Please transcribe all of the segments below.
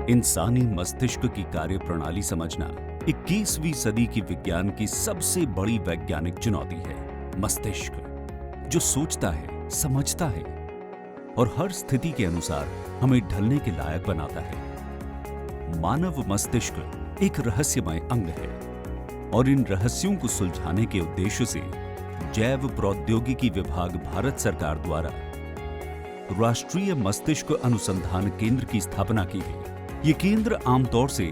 इंसानी मस्तिष्क की कार्य प्रणाली समझना 21वीं सदी की विज्ञान की सबसे बड़ी वैज्ञानिक चुनौती है। मस्तिष्क जो सोचता है, समझता है और हर स्थिति के अनुसार हमें ढलने के लायक बनाता है। मानव मस्तिष्क एक रहस्यमय अंग है और इन रहस्यों को सुलझाने के उद्देश्य से जैव प्रौद्योगिकी विभाग भारत सरकार द्वारा राष्ट्रीय मस्तिष्क अनुसंधान केंद्र की स्थापना की गई। ये केंद्र आमतौर से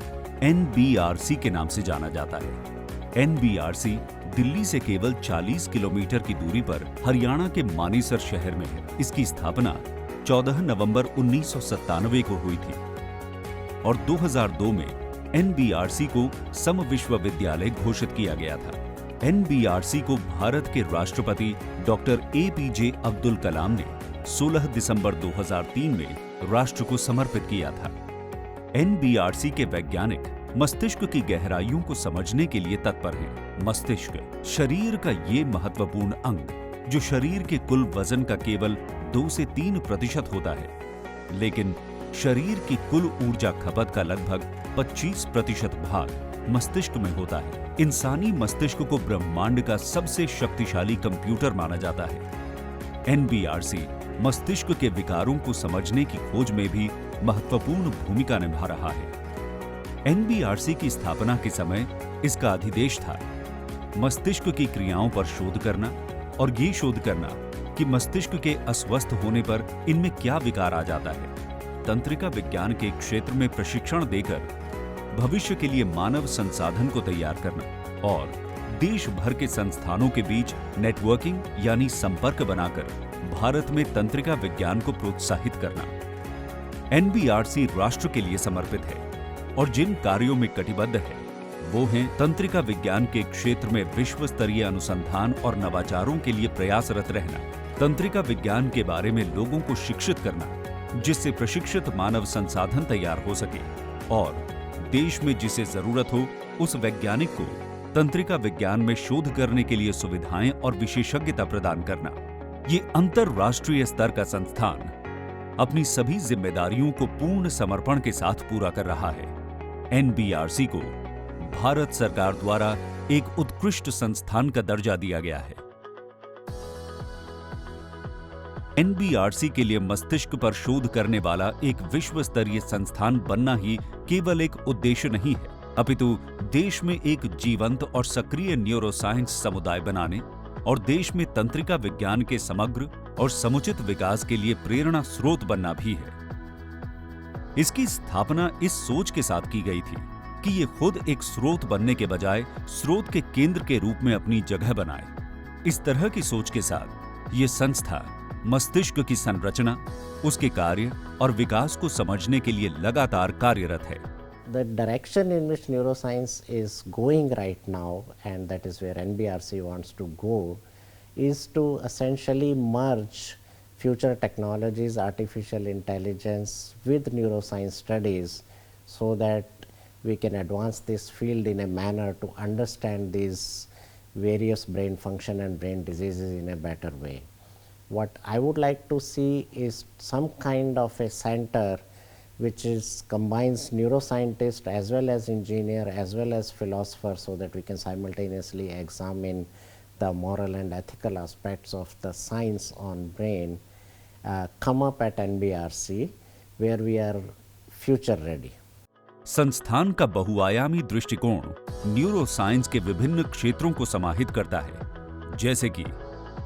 NBRC के नाम से जाना जाता है। NBRC दिल्ली से केवल 40 किलोमीटर की दूरी पर हरियाणा के मानेसर शहर में है। इसकी स्थापना 14 नवंबर 1997 को हुई थी और 2002 में NBRC को सम विश्वविद्यालय घोषित किया गया था। NBRC को भारत के राष्ट्रपति डॉक्टर APJ अब्दुल कलाम ने 16 दिसंबर 2003 में राष्ट्र को समर्पित किया था। NBRC के वैज्ञानिक मस्तिष्क की गहराइयों को समझने के लिए तत्पर हैं। मस्तिष्क शरीर का ये महत्वपूर्ण अंग जो शरीर के कुल वजन का केवल 2 से 3% होता है, लेकिन शरीर की कुल ऊर्जा खपत का लगभग 25% भाग मस्तिष्क में होता है। इंसानी मस्तिष्क को ब्रह्मांड का सबसे शक्तिशाली कंप्यूटर माना जाता है। NBRC मस्तिष्क के विकारों को समझने की खोज में भी महत्वपूर्ण भूमिका निभा रहा है। NBRC की स्थापना के समय इसका अधिदेश था मस्तिष्क की क्रियाओं पर शोध करना और ये शोध करना कि मस्तिष्क के अस्वस्थ होने पर इनमें क्या विकार आ जाता है। तंत्रिका विज्ञान के क्षेत्र में प्रशिक्षण देकर भविष्य के लिए मानव संसाधन को तैयार करना और देश भर के संस्थानों के बीच नेटवर्किंग यानी संपर्क बनाकर भारत में तंत्रिका विज्ञान को प्रोत्साहित करना। NBRC राष्ट्र के लिए समर्पित है और जिन कार्यों में कटिबद्ध है वो हैं तंत्रिका विज्ञान के क्षेत्र में विश्व स्तरीय अनुसंधान और नवाचारों के लिए प्रयासरत रहना, तंत्रिका विज्ञान के बारे में लोगों को शिक्षित करना जिससे प्रशिक्षित मानव संसाधन तैयार हो सके और देश में जिसे जरूरत हो उस वैज्ञानिक को तंत्रिका विज्ञान में शोध करने के लिए सुविधाएं और विशेषज्ञता प्रदान करना। ये अंतरराष्ट्रीय स्तर का संस्थान अपनी सभी जिम्मेदारियों को पूर्ण समर्पण के साथ पूरा कर रहा है। NBRC को भारत सरकार द्वारा एक उत्कृष्ट संस्थान का दर्जा दिया गया है। NBRC के लिए मस्तिष्क पर शोध करने वाला एक विश्व स्तरीय संस्थान बनना ही केवल एक उद्देश्य नहीं है, अपितु देश में एक जीवंत और सक्रिय न्यूरोसाइंस समुदाय बनाने और देश में तंत्रिका विज्ञान के समग्र और समुचित विकास के लिए प्रेरणा स्रोत बनना भी है। इसकी स्थापना इस सोच के साथ की गई थी कि ये खुद एक स्रोत बनने के बजाय स्रोत के केंद्र के रूप में अपनी जगह बनाए। इस तरह की सोच के साथ ये संस्था मस्तिष्क की संरचना, उसके कार्य और विकास को समझने के लिए लगातार कार्यरत है। The direction in which neuroscience is going right now, and that is where NBRC wants to go, is to essentially merge future technologies, artificial intelligence with neuroscience studies so that we can advance this field in a manner to understand these various brain function and brain diseases in a better way. What I would like to see is some kind of a center which combines neuroscientist as well as engineer as well as philosopher, so that we can simultaneously examine the moral and ethical aspects of the science on brain, come up at NBRC where we are future ready. संस्थान का बहुआयामी दृष्टिकोण neuroscience के विभिन्न क्षेत्रों को समाहित करता है, जैसे कि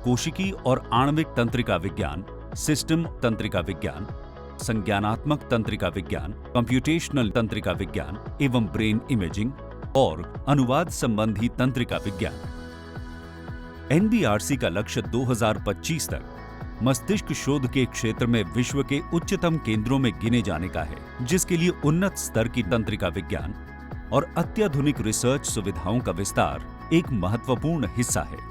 कोशिकी और आणविक तंत्रिका विज्ञान, सिस्टम तंत्रिका विज्ञान, संज्ञानात्मक तंत्रिका विज्ञान, कंप्यूटेशनल तंत्रिका विज्ञान एवं ब्रेन इमेजिंग और अनुवाद संबंधी तंत्रिका विज्ञान। NBRC का लक्ष्य 2025 तक मस्तिष्क शोध के क्षेत्र में विश्व के उच्चतम केंद्रों में गिने जाने का है, जिसके लिए उन्नत स्तर की तंत्रिका विज्ञान और अत्याधुनिक रिसर्च सुविधाओं का विस्तार एक महत्वपूर्ण हिस्सा है।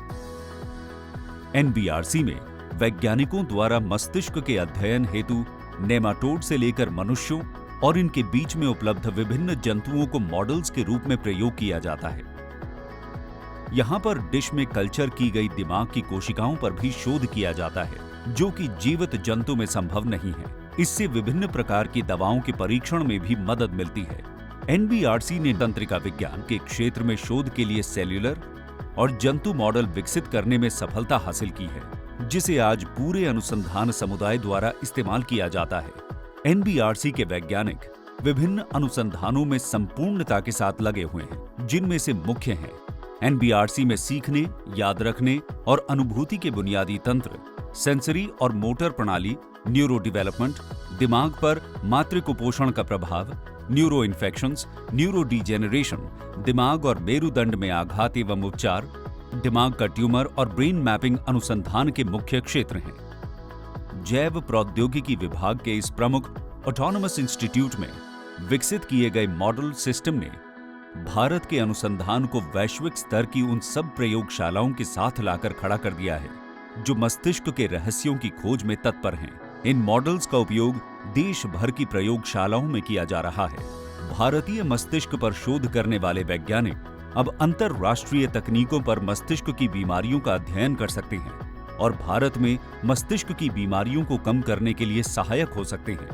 NBRC में वैज्ञानिकों द्वारा मस्तिष्क के अध्ययन हेतु नेमाटोड से लेकर मनुष्यों और इनके बीच में उपलब्ध विभिन्न जंतुओं को मॉडल्स के रूप में प्रयोग किया जाता है। यहाँ पर डिश में कल्चर की गई दिमाग की कोशिकाओं पर भी शोध किया जाता है। जो कि जीवित जंतु में संभव नहीं है। इससे विभिन्न प्रकार की दवाओं के परीक्षण में भी मदद मिलती है। एनबीआरसी ने तंत्रिका विज्ञान के क्षेत्र में शोध के लिए सेल्यूलर और जंतु मॉडल विकसित करने में सफलता हासिल की है, जिसे आज पूरे अनुसंधान समुदाय द्वारा इस्तेमाल किया जाता है। एनबीआरसी के वैज्ञानिक विभिन्न अनुसंधानों में संपूर्णता के साथ लगे हुए हैं, जिनमें से मुख्य हैं एनबीआरसी में सीखने, याद रखने और अनुभूति के बुनियादी तंत्र, सेंसरी और मोटर प्रणाली, न्यूरो डेवलपमेंट, दिमाग पर मातृ कुपोषण का प्रभाव, न्यूरो इन्फेक्शंस, न्यूरो डिजेनरेशन, दिमाग और मेरुदंड में आघात एवं उपचार, दिमाग का ट्यूमर और ब्रेन मैपिंग अनुसंधान के मुख्य क्षेत्र हैं। जैव प्रौद्योगिकी विभाग के इस प्रमुख ऑटोनोमस इंस्टीट्यूट में विकसित किए गए मॉडल सिस्टम ने भारत के अनुसंधान को वैश्विक स्तर की उन सब प्रयोगशालाओं के साथ लाकर खड़ा कर दिया है जो मस्तिष्क के रहस्यों की खोज में तत्पर हैं। इन मॉडल्स का उपयोग देश भर की प्रयोगशालाओं में किया जा रहा है। भारतीय मस्तिष्क पर शोध करने वाले वैज्ञानिक अब अंतरराष्ट्रीय तकनीकों पर मस्तिष्क की बीमारियों का अध्ययन कर सकते हैं और भारत में मस्तिष्क की बीमारियों को कम करने के लिए सहायक हो सकते हैं।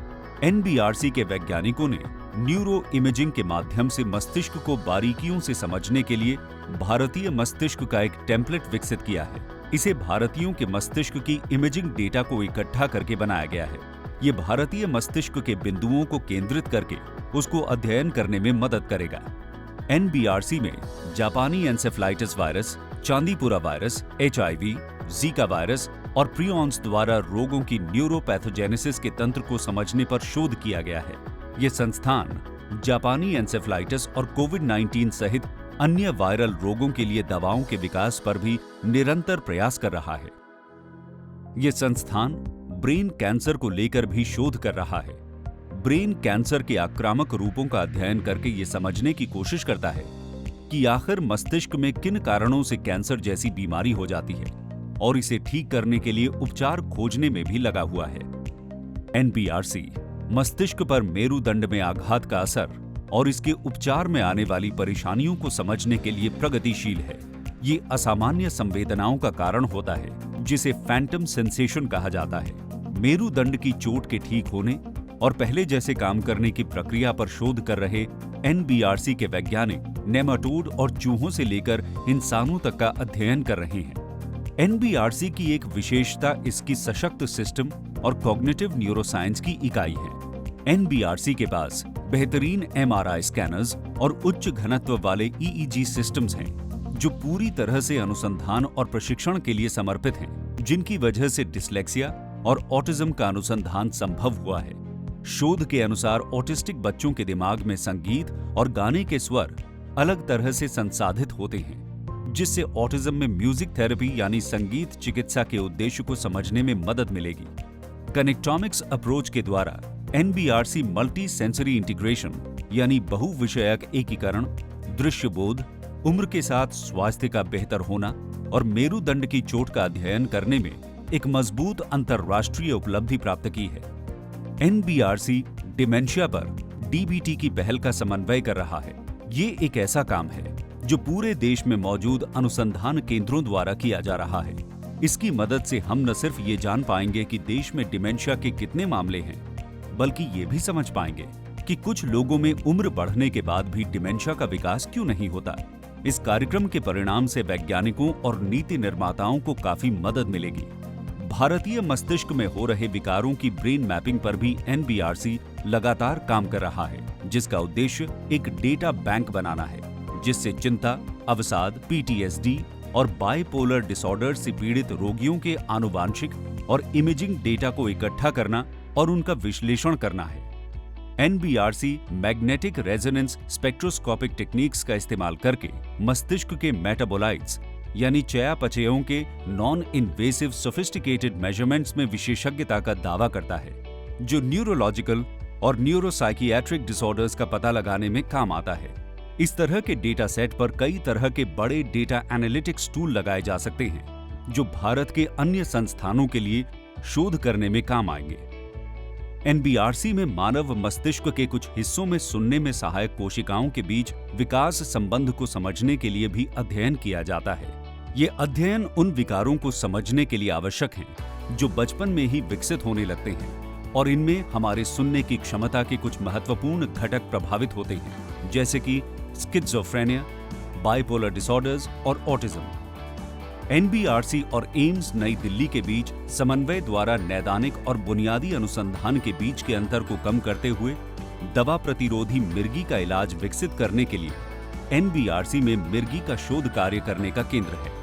एनबीआरसी के वैज्ञानिकों ने न्यूरो इमेजिंग के माध्यम से मस्तिष्क को बारीकियों से समझने के लिए भारतीय मस्तिष्क का एक टेम्पलेट विकसित किया है। इसे भारतीयों के मस्तिष्क की इमेजिंग डेटा को इकट्ठा करके बनाया गया है। ये भारतीय मस्तिष्क के बिंदुओं को केंद्रित करके उसको अध्ययन करने में मदद करेगा। एनबीआरसी में जापानी encephalitis virus, Chandipura virus, HIV, Zika virus और प्रियॉन्स द्वारा रोगों की न्यूरोपैथोजेनेसिस के तंत्र को समझने पर शोध किया गया है। ये संस्थान जापानी एन्सेफलाइटिस और कोविड-19 सहित अन्य वायरल रोगों के लिए दवाओं के विकास पर भी निरंतर प्रयास कर रहा है। ये संस्थान ब्रेन कैंसर को लेकर भी शोध कर रहा है। ब्रेन कैंसर के आक्रामक रूपों का अध्ययन करके ये समझने की कोशिश करता है कि आखिर मस्तिष्क में किन कारणों से कैंसर जैसी बीमारी हो जाती है और इसे ठीक करने के लिए उपचार खोजने में भी लगा हुआ है। एनबीआरसी मस्तिष्क पर मेरुदंड में आघात का असर और इसके उपचार में आने वाली परेशानियों को समझने के लिए प्रगतिशील है। ये असामान्य संवेदनाओं का कारण होता है जिसे फैंटम सेंसेशन कहा जाता है। मेरुदंड की चोट के ठीक होने और पहले जैसे काम करने की प्रक्रिया पर शोध कर रहे एनबीआरसी के वैज्ञानिक नेमाटोड और चूहों से लेकर इंसानों तक का अध्ययन कर रहे हैं। एनबीआरसी की एक विशेषता इसकी सशक्त सिस्टम और कॉग्निटिव न्यूरोसाइंस की इकाई है। एनबीआरसी के पास बेहतरीन एमआरआई स्कैनर्स और उच्च घनत्व वाले ईईजी सिस्टम्स हैं, जो पूरी तरह से अनुसंधान और प्रशिक्षण के लिए समर्पित हैं, जिनकी वजह से डिस्लेक्सिया और ऑटिज्म का अनुसंधान संभव हुआ है। शोध के अनुसार ऑटिस्टिक बच्चों के दिमाग में संगीत और गाने के स्वर अलग तरह से संसाधित होते हैं, जिससे ऑटिज्म में म्यूजिक थेरेपी यानी संगीत चिकित्सा के उद्देश्य को समझने में मदद मिलेगी। कनेक्टोमिक्स अप्रोच के द्वारा एनबीआरसी मल्टी सेंसरी इंटीग्रेशन यानी बहुविषयक एकीकरण, दृश्य बोध, उम्र के साथ स्वास्थ्य का बेहतर होना और मेरुदंड की चोट का अध्ययन करने में एक मजबूत अंतरराष्ट्रीय उपलब्धि प्राप्त की है। एनबीआरसी डिमेंशिया पर डीबीटी की पहल का समन्वय कर रहा है। ये एक ऐसा काम है जो पूरे देश में मौजूद अनुसंधान केंद्रों द्वारा किया जा रहा है। इसकी मदद से हम न सिर्फ ये जान पाएंगे कि देश में डिमेंशिया के कितने मामले हैं, बल्कि ये भी समझ पाएंगे कि कुछ लोगों में उम्र बढ़ने के बाद भी डिमेंशिया का विकास क्यों नहीं होता। इस कार्यक्रम के परिणाम से वैज्ञानिकों और नीति निर्माताओं को काफी मदद मिलेगी। भारतीय मस्तिष्क में हो रहे विकारों की ब्रेन मैपिंग पर भी एनबीआरसी लगातार काम कर रहा है, जिसका उद्देश्य एक डेटा बैंक बनाना है, जिससे चिंता, अवसाद, पीटीएसडी और बाइपोलर डिसऑर्डर से पीड़ित रोगियों के आनुवांशिक और इमेजिंग डेटा को इकट्ठा करना और उनका विश्लेषण करना है। एनबीआरसी मैग्नेटिक रेजोनेंस स्पेक्ट्रोस्कोपिक टेक्निक्स का इस्तेमाल करके मस्तिष्क के मेटाबोलाइट्स यानी चयापचयों के नॉन इन्वेसिव सोफिस्टिकेटेड मेजरमेंट्स में विशेषज्ञता का दावा करता है, जो न्यूरोलॉजिकल और न्यूरोसाइकियाट्रिक डिसऑर्डर्स का पता लगाने में काम आता है। इस तरह के डेटा सेट पर कई तरह के बड़े डेटा एनालिटिक्स टूल लगाए जा सकते हैं, जो भारत के अन्य संस्थानों के लिए शोध करने में काम आएंगे। एनबीआरसी में मानव मस्तिष्क के कुछ हिस्सों में सुनने में सहायक कोशिकाओं के बीच विकास संबंध को समझने के लिए भी अध्ययन किया जाता है। ये अध्ययन उन विकारों को समझने के लिए आवश्यक हैं जो बचपन में ही विकसित होने लगते हैं और इनमें हमारे सुनने की क्षमता के कुछ महत्वपूर्ण घटक प्रभावित होते हैं, जैसे कि स्किज़ोफ्रेनिया, बाइपोलर डिसऑर्डर्स और ऑटिज्म। एनबीआरसी और एम्स नई दिल्ली के बीच समन्वय द्वारा नैदानिक और बुनियादी अनुसंधान के बीच के अंतर को कम करते हुए दवा प्रतिरोधी मिर्गी का इलाज विकसित करने के लिए एनबीआरसी में मिर्गी का शोध कार्य करने का केंद्र है।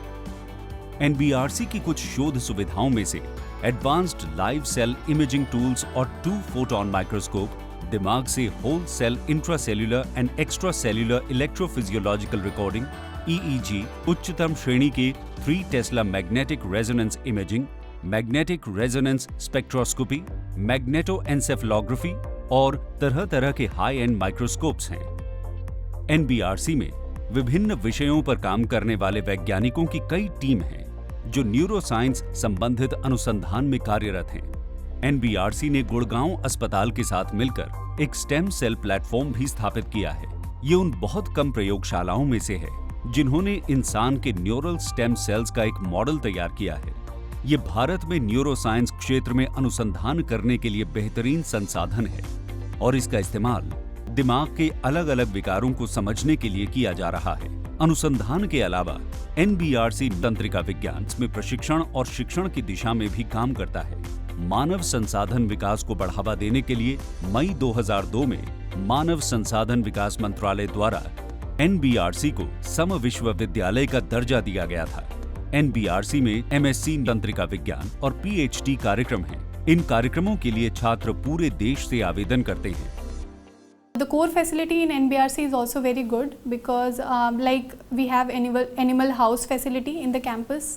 एनबीआरसी की कुछ शोध सुविधाओं में से advanced live cell imaging tools और 2 फोटॉन माइक्रोस्कोप, दिमाग से whole cell intracellular and extracellular electrophysiological recording EEG, उच्चतम श्रेणी के 3 tesla magnetic resonance imaging, magnetic resonance spectroscopy, magnetoencephalography और तरह तरह के हाई एंड माइक्रोस्कोप्स हैं। एनबीआरसी में विभिन्न विषयों पर काम करने वाले वैज्ञानिकों की कई टीम हैं जो न्यूरोसाइंस संबंधित अनुसंधान में कार्यरत हैं। एनबीआरसी ने गुड़गांव अस्पताल के साथ मिलकर एक स्टेम सेल प्लेटफॉर्म भी स्थापित किया है। ये उन बहुत कम प्रयोगशालाओं में से है जिन्होंने इंसान के न्यूरल स्टेम सेल्स का एक मॉडल तैयार किया है। ये भारत में न्यूरोसाइंस क्षेत्र में अनुसंधान करने के लिए बेहतरीन संसाधन है और इसका इस्तेमाल दिमाग के अलग अलग विकारों को समझने के लिए किया जा रहा है। अनुसंधान के अलावा एनबीआरसी तंत्रिका विज्ञान में प्रशिक्षण और शिक्षण की दिशा में भी काम करता है। मानव संसाधन विकास को बढ़ावा देने के लिए मई 2002 में मानव संसाधन विकास मंत्रालय द्वारा एनबीआरसी को सम विश्वविद्यालय का दर्जा दिया गया था। एनबीआरसी में एमएससी तंत्रिका विज्ञान और पीएचडी कार्यक्रम हैं। इन कार्यक्रमों के लिए छात्र पूरे देश से आवेदन करते हैं। The core facility in NBRC is also very good because like we have animal house facility in the campus.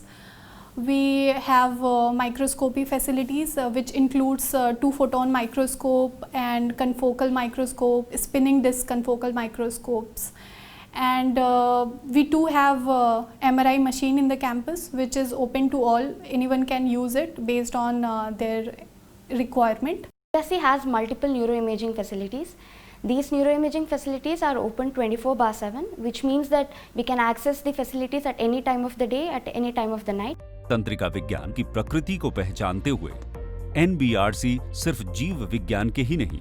We have microscopy facilities which includes 2 photon microscope and confocal microscope, spinning disc confocal microscopes. And we too have MRI machine in the campus which is open to all. Anyone can use it based on their requirement. NBRC has multiple neuroimaging facilities. These neuroimaging facilities are open 24/7, which means that we can access the facilities at any time of the day, at any time of the night. तंत्रिका विज्ञान की प्रकृति को पहचानते हुए एनबीआरसी सिर्फ जीव विज्ञान के ही नहीं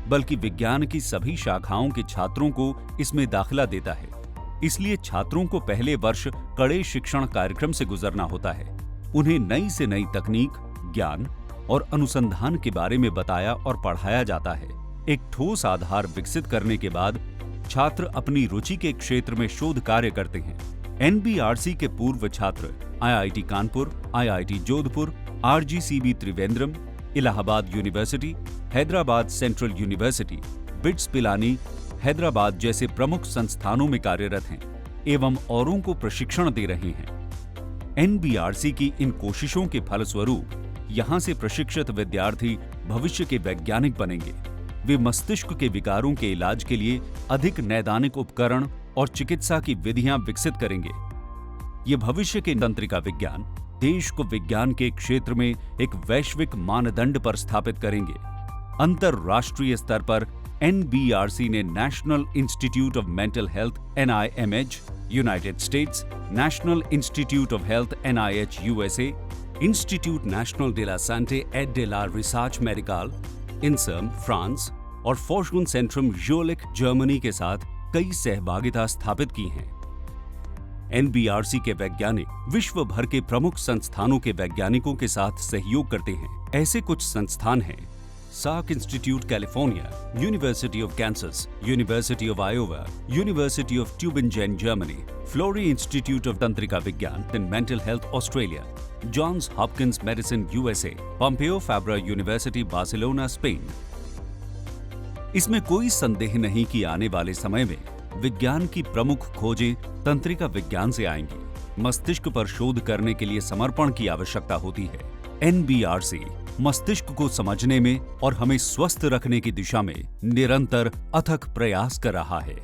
बल्कि विज्ञान की सभी शाखाओं के छात्रों को इसमें दाखिला देता है। इसलिए छात्रों को पहले वर्ष कड़े शिक्षण कार्यक्रम से गुजरना होता है। उन्हें नई से नई तकनीक, ज्ञान और अनुसंधान के बारे में बताया और पढ़ाया जाता है। एक ठोस आधार विकसित करने के बाद छात्र अपनी रुचि के क्षेत्र में शोध कार्य करते हैं। एनबीआरसी के पूर्व छात्र IIT Kanpur, IIT Jodhpur, RGCB Trivandrum, Allahabad university, Hyderabad central university, BITS Pilani, Hyderabad जैसे प्रमुख संस्थानों में कार्यरत हैं एवं औरों को प्रशिक्षण दे रहे हैं। एनबीआरसी की इन कोशिशों के फलस्वरूप यहां से प्रशिक्षित विद्यार्थी भविष्य के वैज्ञानिक बनेंगे। वे मस्तिष्क के विकारों के इलाज के लिए अधिक नैदानिक उपकरण और चिकित्सा की विधियां विकसित करेंगे। ये भविष्य के तंत्रिका विज्ञान देश को विज्ञान के क्षेत्र में एक वैश्विक मानदंड पर स्थापित करेंगे। अंतरराष्ट्रीय स्तर पर एनबीआरसी ने national institute of mental health NIMH United states, national institute of health NIH USA, institute national de la Santé et de la Recherche Médicale INSERM France और फॉर्शून सेंट्रम ज़्यूरिख जर्मनी के साथ कई सहभागिता स्थापित की हैं। एनबीआरसी के वैज्ञानिक विश्व भर के प्रमुख संस्थानों के वैज्ञानिकों के साथ सहयोग करते हैं। ऐसे कुछ संस्थान हैं: Salk Institute California, University of Kansas, University of Iowa, University of Tubingen Germany, Florey Institute of तंत्रिका विज्ञान in mental health Australia, Johns Hopkins medicine USA, Pompeu Fabra University Barcelona Spain. इसमें कोई संदेह नहीं कि आने वाले समय में विज्ञान की प्रमुख खोजें तंत्रिका विज्ञान से आएंगी। मस्तिष्क पर शोध करने के लिए समर्पण की आवश्यकता होती है। एनबीआरसी मस्तिष्क को समझने में और हमें स्वस्थ रखने की दिशा में निरंतर अथक प्रयास कर रहा है।